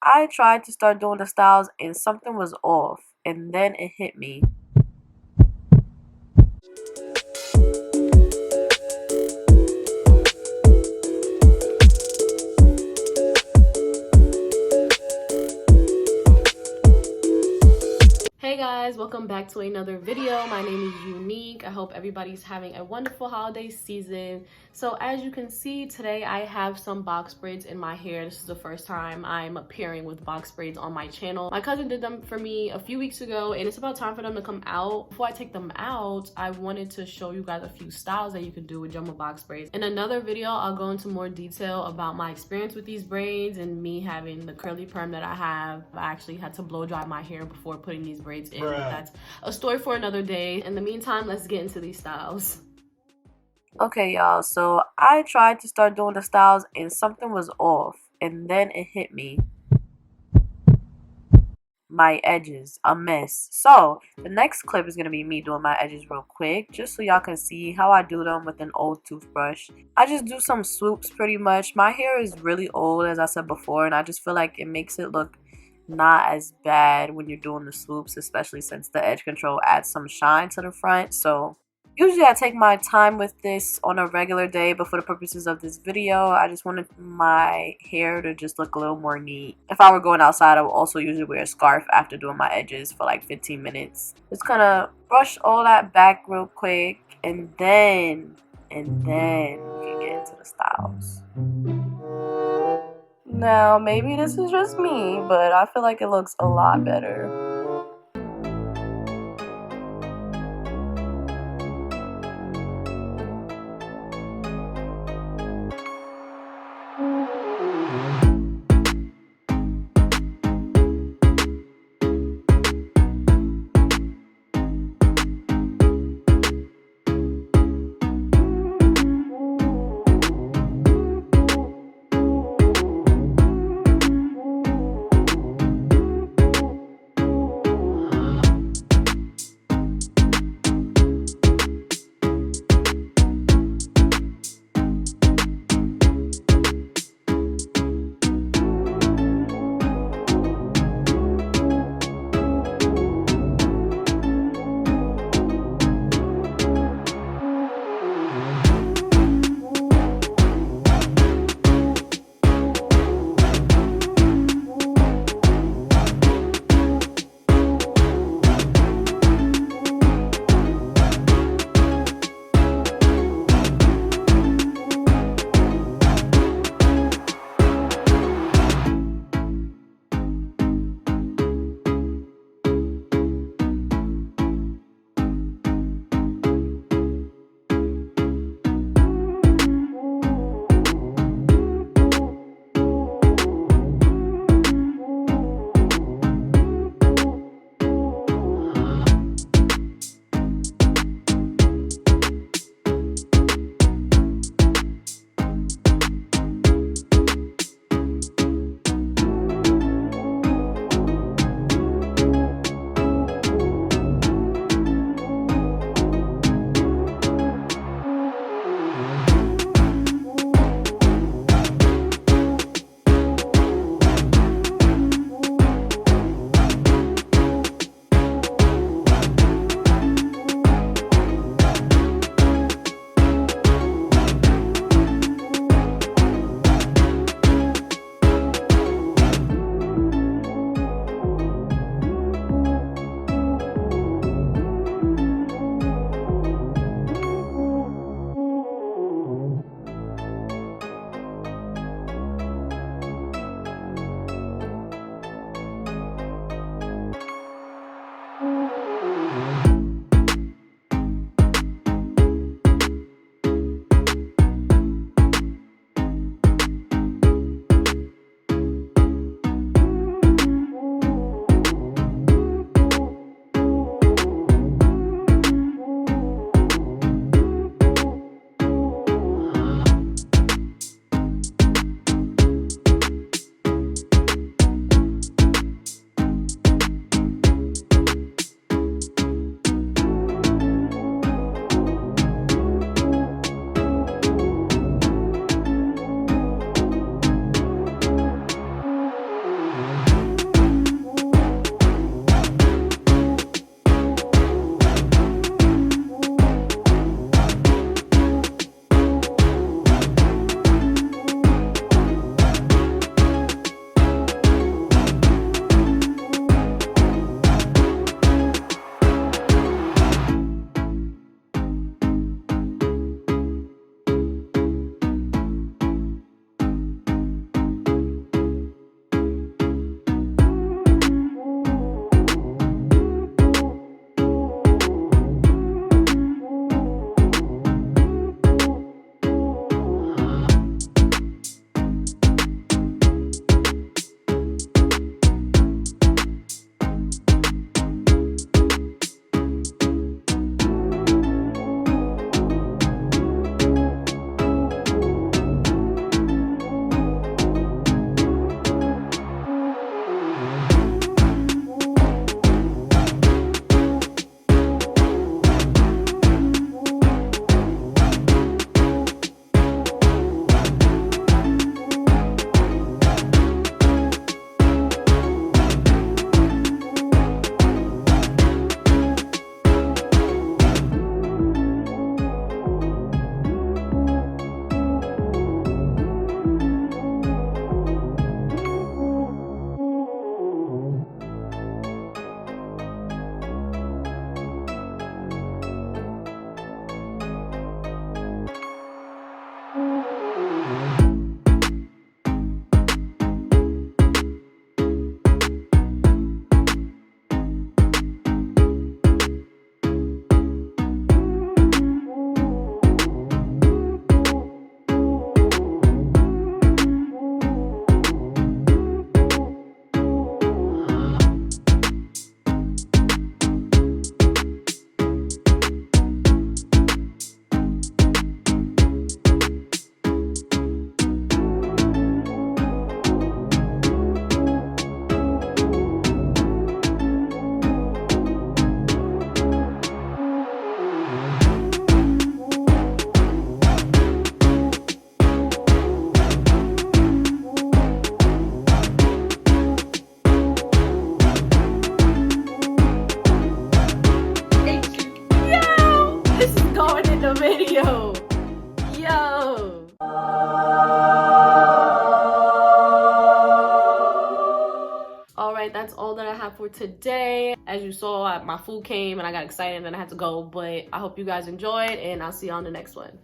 I tried to start doing the styles and something was off, and then it hit me. Hey guys, welcome back to another video. My name is Unique. I hope everybody's having a wonderful holiday season. So as you can see, today I have some box braids in my hair. This is the first time I'm appearing with box braids on my channel. My cousin did them for me a few weeks ago and it's about time for them to come out. Before I take them out, I wanted to show you guys a few styles that you can do with jumbo box braids. In another video, I'll go into more detail about my experience with these braids and me having the curly perm that I have. I actually had to blow dry my hair before putting these braids in. That's a story for another day. In the meantime, let's get into these styles. Okay, y'all, so I tried to start doing the styles and something was off, and then it hit me. My edges, a mess. So the next clip is going to be me doing my edges real quick, just so y'all can see how I do them with an old toothbrush. I just do some swoops pretty much. My hair is really old, as I said before, and I just feel like it makes it look not as bad when you're doing the swoops, especially since the edge control adds some shine to the front. So usually I take my time with this on a regular day, but for the purposes of this video, I just wanted my hair to just look a little more neat. If I were going outside, I would also usually wear a scarf after doing my edges for like 15 minutes. Just kind of brush all that back real quick, and then we can get into the styles. Now, maybe this is just me, but I feel like it looks a lot better. right, that's all that I have for today. As you saw, my food came and I got excited and I had to go, but I hope you guys enjoyed, and I'll see you on the next one.